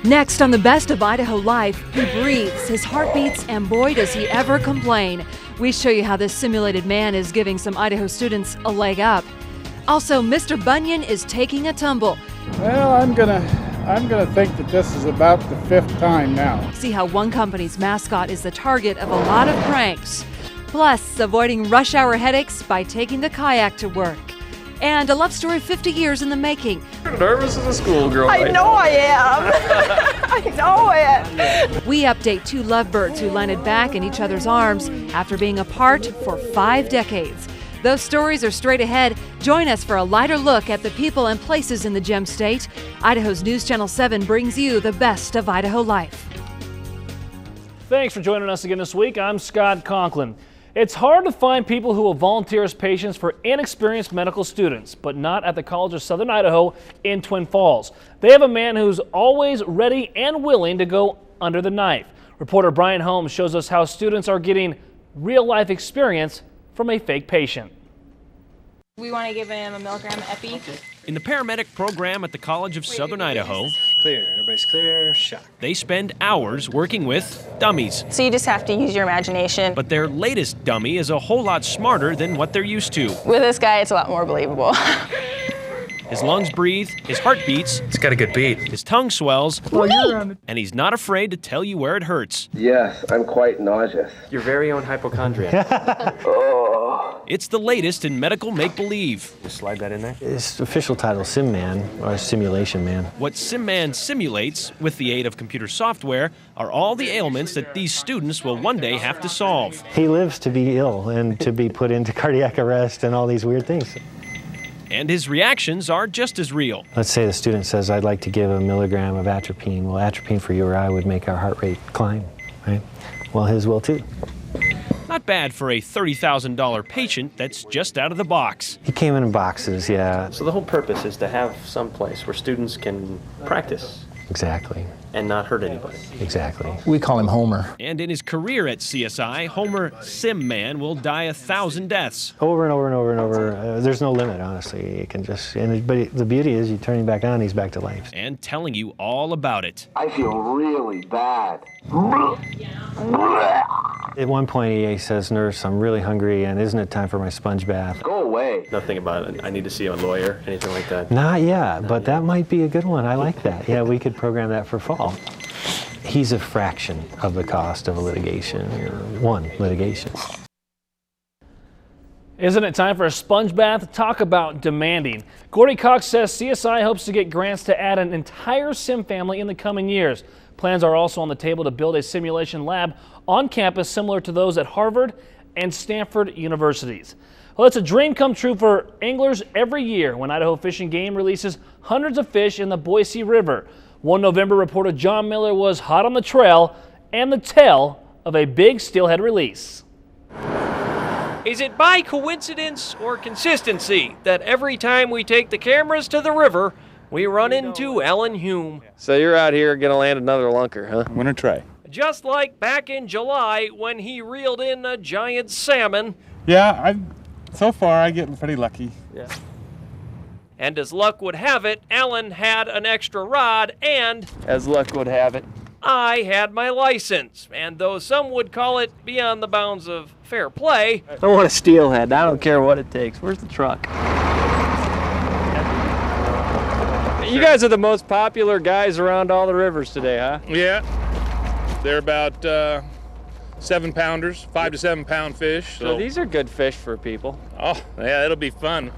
Next on the Best of Idaho Life, he breathes, his heart beats, and boy does he ever complain. We show you how this simulated man is giving some Idaho students a leg up. Also, Mr. Bunyon is taking a tumble. Well, I'm gonna think that this is about the 5th time now. See how one company's mascot is the target of a lot of pranks. Plus, avoiding rush hour headaches by taking the kayak to work. And a love story 50 years in the making. You're nervous as a schoolgirl. I know I am. I know it. We update 2 lovebirds who landed back in each other's arms after being apart for 5 decades. Those stories are straight ahead. Join us for a lighter look at the people and places in the Gem State. Idaho's News Channel 7 brings you the best of Idaho life. Thanks for joining us again this week. I'm Scott Conklin. It's hard to find people who will volunteer as patients for inexperienced medical students, but not at the College of Southern Idaho in Twin Falls. They have a man who's always ready and willing to go under the knife. Reporter Brian Holmes shows us how students are getting real-life experience from a fake patient. We want to give him a milligram epi. In the paramedic program at the College of Southern Idaho, Clear, everybody's clear, shot. they spend hours working with dummies. So you just have to use your imagination. But their latest dummy is a whole lot smarter than what they're used to. With this guy, it's a lot more believable. His lungs breathe, his heart beats, It's got a good beat. his tongue swells, and he's not afraid to tell you where it hurts. Yes, I'm quite nauseous. Your very own hypochondriac. It's the latest in medical make-believe. Just slide that in there. His official title is Sim Man, or Simulation Man. What SimMan simulates, with the aid of computer software, are all the ailments that these students will one day have to solve. He lives to be ill and to be put into cardiac arrest and all these weird things. And his reactions are just as real. Let's say the student says, I'd like to give a milligram of atropine. Well, atropine for you or I would make our heart rate climb, right? Well, his will too. Not bad for a $30,000 patient that's just out of the box. He came in boxes, yeah. So the whole purpose is to have some place where students can practice Exactly, and not hurt anybody. exactly. We call him Homer. And in his career at CSI, Homer SimMan will die 1,000 deaths. Over and over and over and over. There's no limit, honestly. You can just, but the beauty is you turn him back on, he's back to life. And telling you all about it. I feel really bad. At one point, he says, Nurse, I'm really hungry, and isn't it time for my sponge bath? Go away. Nothing about it. I need to see a lawyer, anything like that. Not yet, but that might be a good one. I like that. Yeah, we could program that for fall. He's a fraction of the cost of a litigation, or one litigation. Isn't it time for a sponge bath? Talk about demanding. Gordy Cox says CSI hopes to get grants to add an entire sim family in the coming years. Plans are also on the table to build a simulation lab on campus similar to those at Harvard and Stanford universities. Well, it's a dream come true for anglers every year when Idaho Fish and Game releases hundreds of fish in the Boise River. One November, reporter John Miller was hot on the trail and the tail of a big steelhead release. Is it by coincidence or consistency that every time we take the cameras to the river, we run into Alan Hume? So you're out here gonna land another lunker, huh? I'm gonna try. Just like back in July when he reeled in a giant salmon. Yeah, so far I get pretty lucky. Yeah. And as luck would have it, Alan had an extra rod and, As luck would have it. I had my license. And though some would call it beyond the bounds of fair play, I want a steelhead. I don't care what it takes. Where's the truck? You guys are the most popular guys around all the rivers today, huh? Yeah, they're about 7-pounders, 5 to 7 pound fish. So these are good fish for people. Oh, yeah, it'll be fun.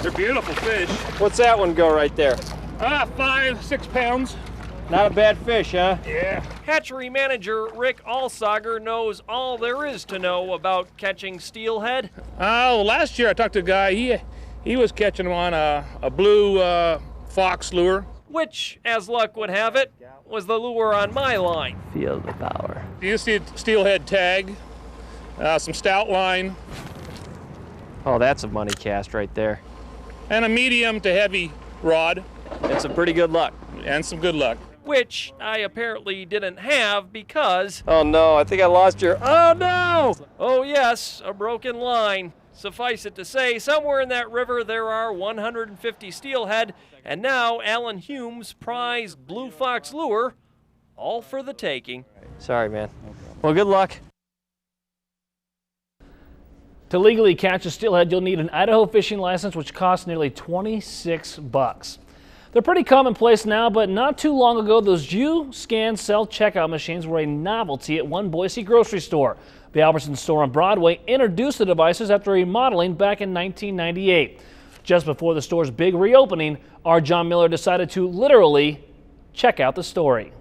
They're beautiful fish. What's that one go right there? 5, 6 pounds. Not a bad fish, huh? Yeah. hatchery manager Rick Alsager knows all there is to know about catching steelhead. Last year I talked to a guy, he was catching them on a blue fox lure. Which, as luck would have it, was the lure on my line. Feel the power. You see a steelhead tag, some stout line. Oh, that's a money cast right there. And a medium to heavy rod. That's some pretty good luck. And some good luck. Which I apparently didn't have because... Oh no, I think I lost your... Oh no! Oh yes, a broken line. Suffice it to say, somewhere in that river there are 150 steelhead, and now Alan Hume's prized blue fox lure, all for the taking. Sorry, man. Well, good luck. To legally catch a steelhead, you'll need an Idaho fishing license, which costs nearly $26. They're pretty commonplace now, but not too long ago, those U-Scan self-checkout machines were a novelty at one Boise grocery store. The Albertson store on Broadway introduced the devices after remodeling back in 1998. Just before the store's big reopening, our John Miller decided to literally check out the story.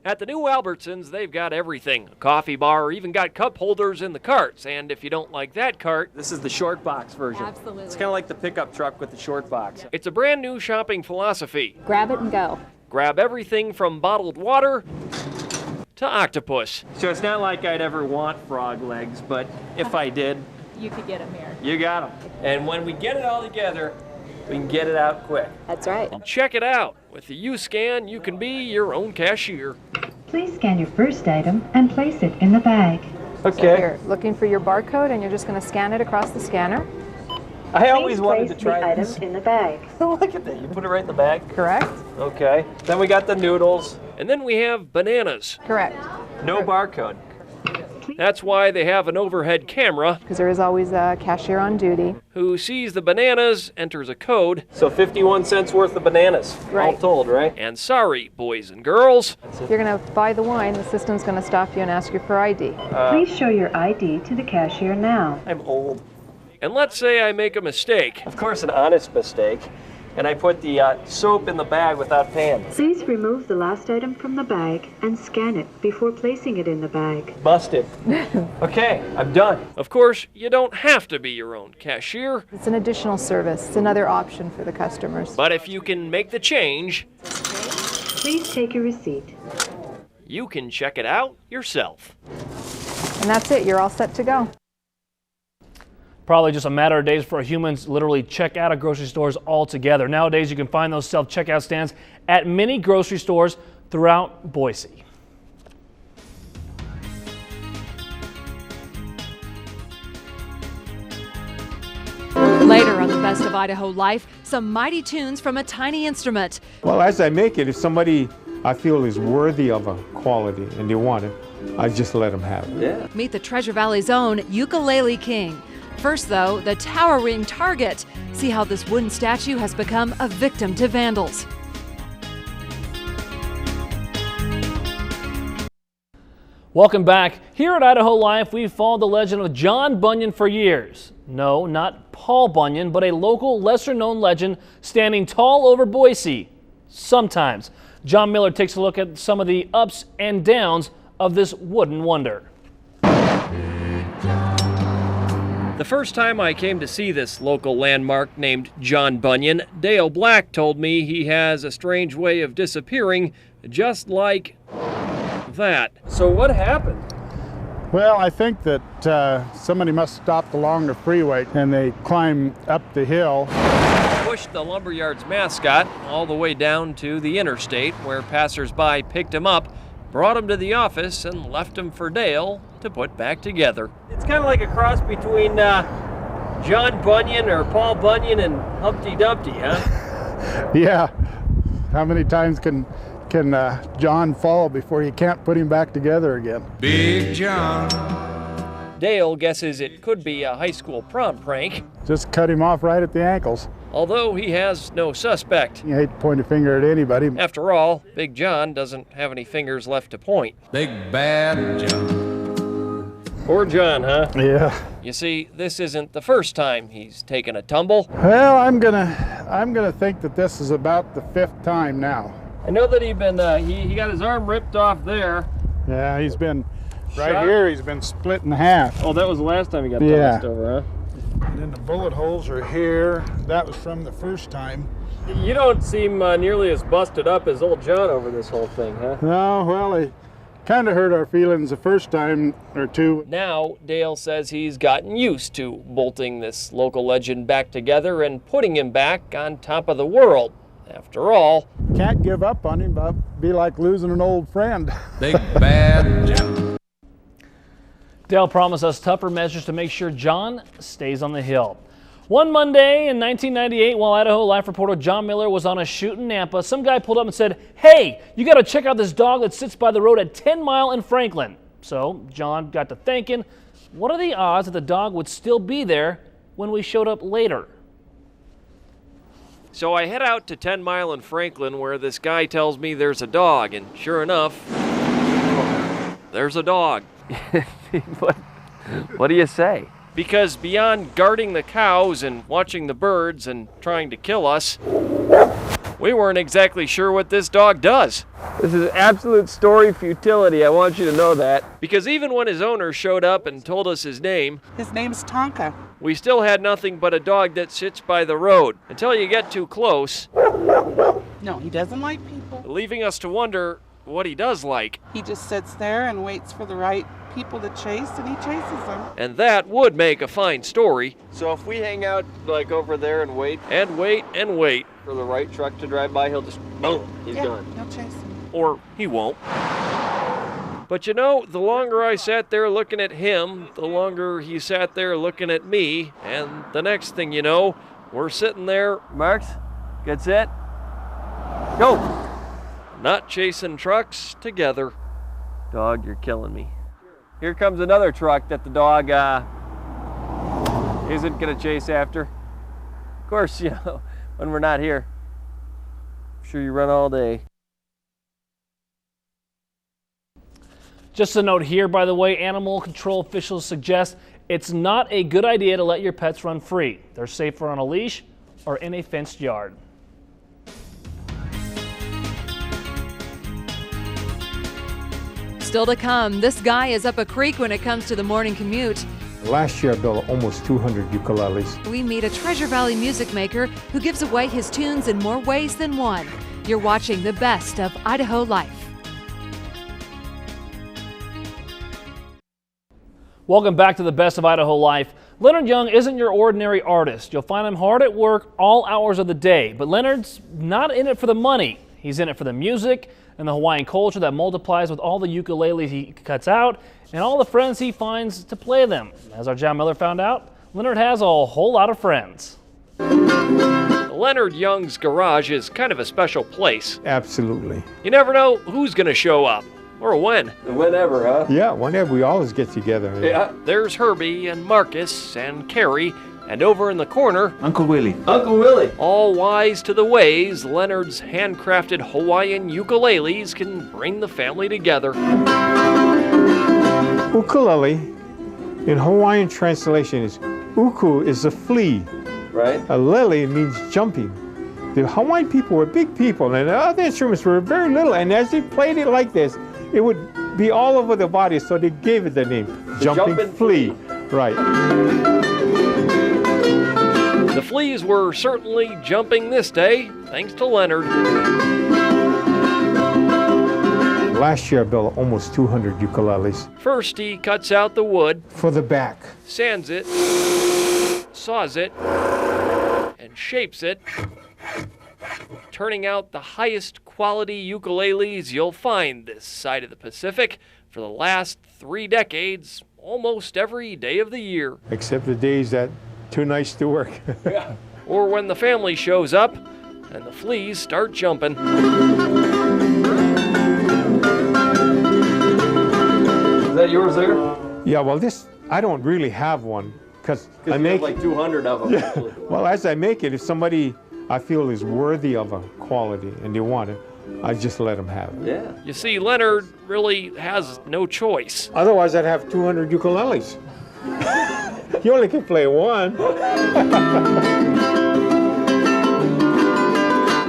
At the new Albertsons, they've got everything. A coffee bar, even got cup holders in the carts. And if you don't like that cart, This is the short box version. Absolutely. It's kind of like the pickup truck with the short box. it's a brand new shopping philosophy. Grab it and go. Grab everything from bottled water to octopus. So it's not like I'd ever want frog legs, but if I did, You could get them here. you got them. And when we get it all together, we can get it out quick. That's right. Check it out. With the U-Scan, you can be your own cashier. Please scan your first item and place it in the bag. Okay. You're looking for your barcode and you're just going to scan it across the scanner. I always wanted to Place try the this. item in the bag. Look at that. You put it right in the bag? Correct? Okay. Then we got the noodles. And then we have bananas. Correct. No barcode. That's why they have an overhead camera. Because there is always a cashier on duty. Who sees the bananas, enters a code, So 51 cents worth of bananas, all Right. told, right? and sorry, boys and girls, If you're going to buy the wine, the system's going to stop you and ask you for ID. Please show your ID to the cashier now. I'm old. and let's say I make a mistake. Of course, an honest mistake. And I put the soap in the bag without paying. Please remove the last item from the bag and scan it before placing it in the bag. Busted. Okay, I'm done. Of course, you don't have to be your own cashier, It's an additional service. It's another option for the customers. but if you can make the change, Please take your receipt. you can check it out yourself. And that's it. You're all set to go. Probably just a matter of days for humans literally check out of grocery stores altogether. Nowadays, you can find those self-checkout stands at many grocery stores throughout Boise. Later on the Best of Idaho Life, some mighty tunes from a tiny instrument. Well, as I make it, if somebody I feel is worthy of a quality and they want it, I just let them have it. Yeah. Meet the Treasure Valley's own Ukulele King. First, though, the towering target. See how this wooden statue has become a victim to vandals. Welcome back. Here at Idaho Life, we've followed the legend of John Bunyon for years. No, not Paul Bunyon, but a local, lesser-known legend standing tall over Boise. Sometimes. John Miller takes a look at some of the ups and downs of this wooden wonder. The first time I came to see this local landmark named John Bunyon, Dale Black told me he has a strange way of disappearing, just like that. So what happened? Well, I think that somebody must have stopped along the freeway and they climbed up the hill. Pushed the lumberyard's mascot all the way down to the interstate where passersby picked him up, brought him to the office, and left him for Dale to put back together. It's kind of like a cross between John Bunyon or Paul Bunyon and Humpty Dumpty, huh? Yeah. How many times can John fall before you can't put him back together again? Big John. Dale guesses it could be a high school prom prank, Just cut him off right at the ankles. although he has no suspect. You hate to point a finger at anybody. After all, Big John doesn't have any fingers left to point. Big bad John. Poor John, huh? Yeah. You see, this isn't the first time he's taken a tumble. Well, I'm gonna think that this is about the 5th time now. I know that he got his arm ripped off there. Yeah, he's been right Shot? here. He's been split in half. Oh, that was the last time he got Yeah. tossed over, huh? And then the bullet holes are here. That was from the first time. You don't seem nearly as busted up as old John over this whole thing, huh? No, well, it kind of hurt our feelings the first time or two. Now, Dale says he's gotten used to bolting this local legend back together and putting him back on top of the world. After all, Can't give up on him, but be like losing an old friend. Big bad John. Dale promised us tougher measures to make sure John stays on the hill. One Monday in 1998, while Idaho Life reporter John Miller was on a shoot in Nampa, some guy pulled up and said, "Hey, you got to check out this dog that sits by the road at 10 Mile in Franklin." So John got to thinking, what are the odds that the dog would still be there when we showed up later? So I head out to 10 Mile in Franklin where this guy tells me there's a dog, and sure enough, there's a dog. What do you say? Because beyond guarding the cows and watching the birds and trying to kill us, we weren't exactly sure what this dog does. This is absolute story futility. I want you to know that. Because even when his owner showed up and told us his name's Tonka. We still had nothing but a dog that sits by the road until you get too close. No, he doesn't like people. Leaving us to wonder what he does like. He just sits there and waits for the right people to chase, and he chases them. And that would make a fine story. So if we hang out like over there and wait and wait and wait for the right truck to drive by, he'll just boom, he's gone. He'll chase him. Or he won't. But you know, the longer I sat there looking at him, the longer he sat there looking at me, and the next thing you know, we're sitting there. Marks, get set, go! Not chasing trucks together. Dog, you're killing me. Here comes another truck that the dog isn't gonna chase after. Of course, you know, when we're not here, I'm sure you run all day. Just a note here, by the way, animal control officials suggest it's not a good idea to let your pets run free. They're safer on a leash or in a fenced yard. Still to come, this guy is up a creek when it comes to the morning commute. Last year I built almost 200 ukuleles. We meet a Treasure Valley music maker who gives away his tunes in more ways than one. You're watching the best of Idaho Life. Welcome back to the best of Idaho Life. Leonard Young isn't your ordinary artist. You'll find him hard at work all hours of the day, but Leonard's not in it for the money. He's in it for the music and the Hawaiian culture that multiplies with all the ukuleles he cuts out and all the friends he finds to play them. As our John Miller found out, Leonard has a whole lot of friends. Leonard Young's garage is kind of a special place. Absolutely. You never know who's going to show up. Or when. Whenever, huh? Yeah, whenever. We always get together. Yeah. There's Herbie and Marcus and Carrie, and over in the corner, Uncle Willie. Uncle Willie. All wise to the ways Leonard's handcrafted Hawaiian ukuleles can bring the family together. Ukulele, in Hawaiian translation, is uku is a flea. Right. A lele means jumping. The Hawaiian people were big people, and the other instruments were very little, and as they played it like this, it would be all over the body, so they gave it the name, Jumping Flea. Right. The fleas were certainly jumping this day, thanks to Leonard. Last year I built almost 200 ukuleles. First he cuts out the wood. For the back. Sands it, saws it, and shapes it, turning out the highest quality ukuleles you'll find this side of the Pacific for the last 3 decades, almost every day of the year. Except the days that too nice to work. Yeah. Or when the family shows up and the fleas start jumping. Is that yours there? Yeah, well this, I don't really have one because I make like 200 of them. Yeah. Well, as I make it, if somebody I feel is worthy of a quality and they want it, I just let them have it. Yeah. You see, Leonard really has no choice. Otherwise, I'd have 200 ukuleles. You only can play one.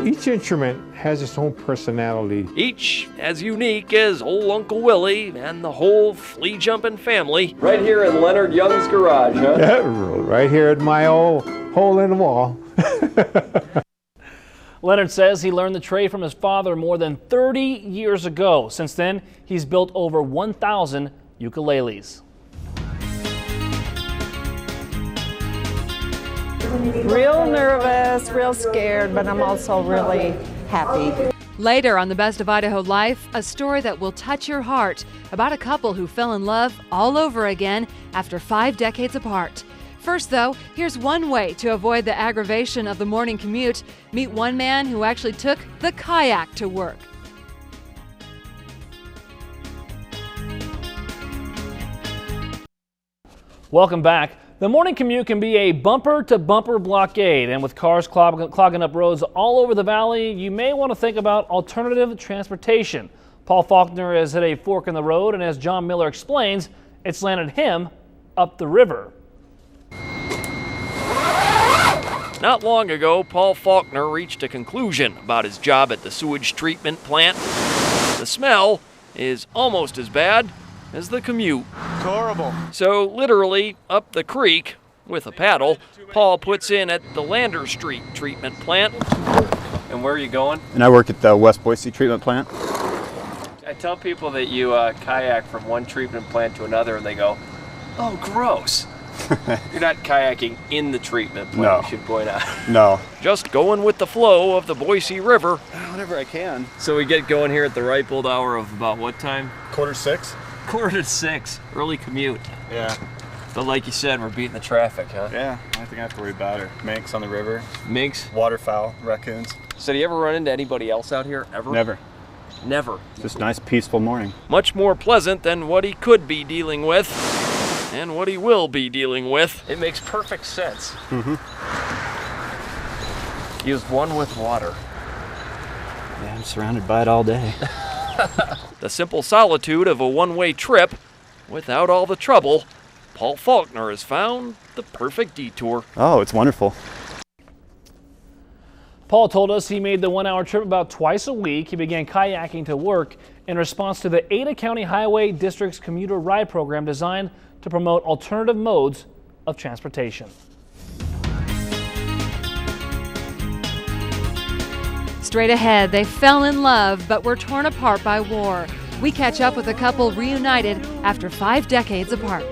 Each instrument has its own personality. Each as unique as old Uncle Willie and the whole flea-jumping family. Right here in Leonard Young's garage, huh? Yeah, right here at my old hole in the wall. Leonard says he learned the trade from his father more than 30 years ago. Since then, he's built over 1,000 ukuleles. Real nervous, real scared, but I'm also really happy. Later on the Best of Idaho Life, a story that will touch your heart about a couple who fell in love all over again after 5 decades apart. First, though, here's one way to avoid the aggravation of the morning commute. Meet one man who actually took the kayak to work. Welcome back. The morning commute can be a bumper-to-bumper blockade, and with cars clogging up roads all over the valley, you may want to think about alternative transportation. Paul Faulkner has hit a fork in the road, and as John Miller explains, it's landed him up the river. Not long ago, Paul Faulkner reached a conclusion about his job at the sewage treatment plant. The smell is almost as bad as the commute. It's horrible. So literally up the creek with a paddle, Paul puts in at the Lander Street treatment plant. And where are you going? And I work at the West Boise treatment plant. I tell people that you kayak from one treatment plant to another and they go, oh, gross. You're not kayaking in the treatment plant, No. I should point out. No. Just going with the flow of the Boise River. Whenever I can. So we get going here at the ripe old hour of about what time? 5:45. 5:45, early commute. Yeah. But like you said, we're beating the traffic, huh? Yeah, I think I have to worry about her. Minks on the river. Minks? Waterfowl, raccoons. So do you ever run into anybody else out here, ever? Never. Never. Just a nice, peaceful morning. Much more pleasant than what he could be dealing with and what he will be dealing with. It makes perfect sense. Mm-hmm. Use one with water. Yeah, I'm surrounded by it all day. The simple solitude of a one-way trip without all the trouble. Paul Faulkner has found the perfect detour. Oh, it's wonderful. Paul told us he made the 1-hour trip about twice a week. He began kayaking to work in response to the Ada County Highway District's commuter ride program designed to promote alternative modes of transportation. Straight ahead, they fell in love but were torn apart by war. We catch up with a couple reunited after 5 decades apart.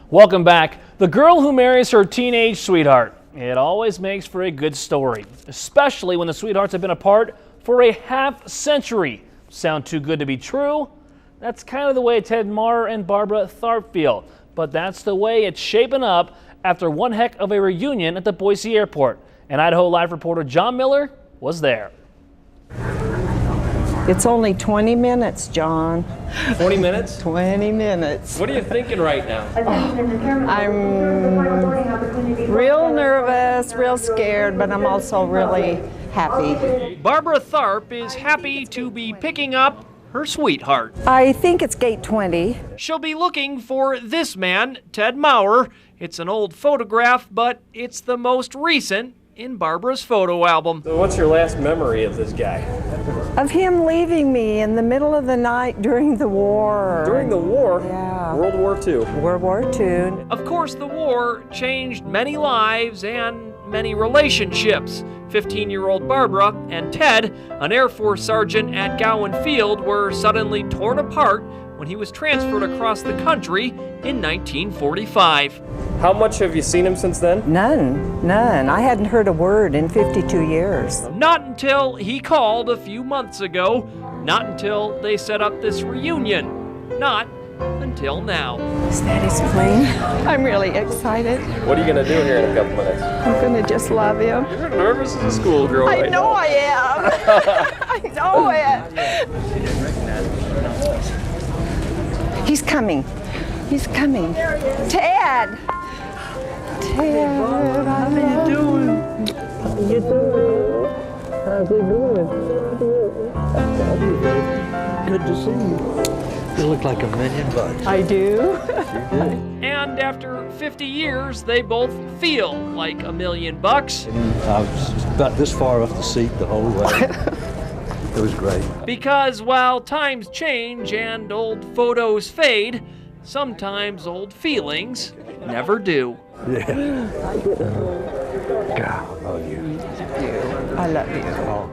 Welcome back. The girl who marries her teenage sweetheart. It always makes for a good story, especially when the sweethearts have been apart for a half-century. Sound too good to be true? That's kind of the way Ted Marr and Barbara Tharp feel, but that's the way it's shaping up after one heck of a reunion at the Boise airport. And Idaho Life reporter John Miller was there. It's only 20 minutes, John. 20 minutes? 20 minutes. What are you thinking right now? I'm real nervous, real scared, but I'm also really happy. Barbara Tharp is happy to be picking up her sweetheart. I think it's gate 20. She'll be looking for this man, Ted Maurer. It's an old photograph, but it's the most recent in Barbara's photo album. So what's your last memory of this guy? Of him leaving me in the middle of the night during the war. During the war? Yeah. World War II. World War II. Of course, the war changed many lives and many relationships. 15-year-old Barbara and Ted, an Air Force sergeant at Gowan Field, were suddenly torn apart when he was transferred across the country in 1945. How much have you seen him since then? None. I hadn't heard a word in 52 years. Not until he called a few months ago. Not until they set up this reunion. Not until now. Is that his plane? I'm really excited. What are you going to do here in a couple minutes? I'm going to just love him. You're nervous as a schoolgirl. I know I am. I know it. He's coming. He's coming. Ted! Ted, how you doing? How you doing? How's it doing? Good to see you. You look like $1,000,000. I do. And after 50 years, they both feel like $1,000,000. I was about this far off the seat the whole way. It was great. Because while times change and old photos fade, sometimes old feelings never do. Yeah. God, I love you. I love you. Oh.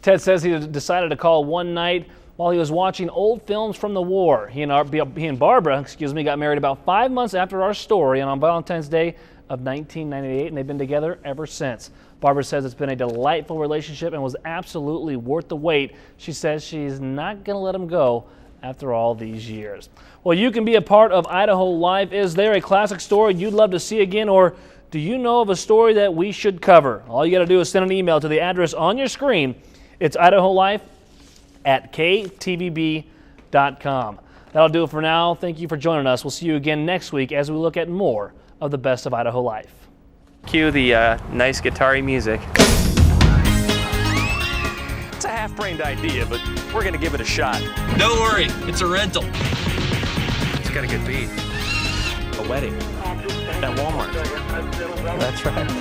Ted says he decided to call one night while he was watching old films from the war. He and Barbara, got married about 5 months after our story, and on Valentine's Day, of 1998, and they've been together ever since. Barbara says it's been a delightful relationship and was absolutely worth the wait. She says she's not going to let him go after all these years. Well, you can be a part of Idaho Life. Is there a classic story you'd love to see again, or do you know of a story that we should cover? All you got to do is send an email to the address on your screen. It's idaholife@ktvb.com. That'll do it for now. Thank you for joining us. We'll see you again next week as we look at more of the best of Idaho life. Cue the nice guitar-y music. It's a half-brained idea, but we're going to give it a shot. Don't worry, it's a rental. It's got a good beat. A wedding. At Walmart. That's right.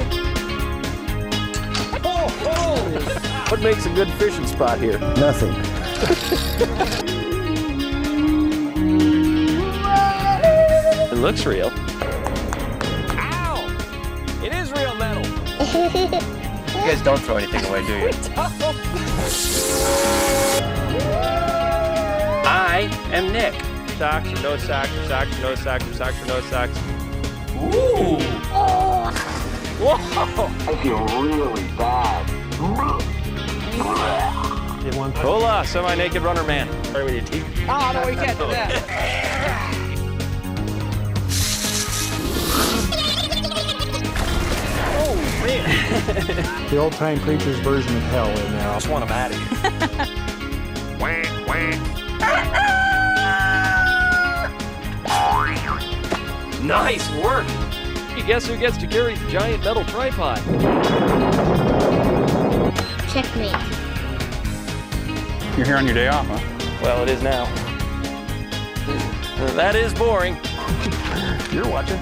What makes a good fishing spot here? Nothing. It looks real. Ow! It is real metal. You guys don't throw anything away, do you? I am Nick. Socks or no socks, or socks or no socks, or socks or no socks. Ooh! Whoa! I feel really bad. Hola, semi-naked runner man. Sorry with your teeth. Oh, no, we can't do that. Oh, man. The old-time preacher's version of hell in there. I just want him out of here. Whack, whack. Nice work! You guess who gets to carry the giant metal tripod? Checkmate. You're here on your day off, huh? Well, it is now. That is boring. You're watching.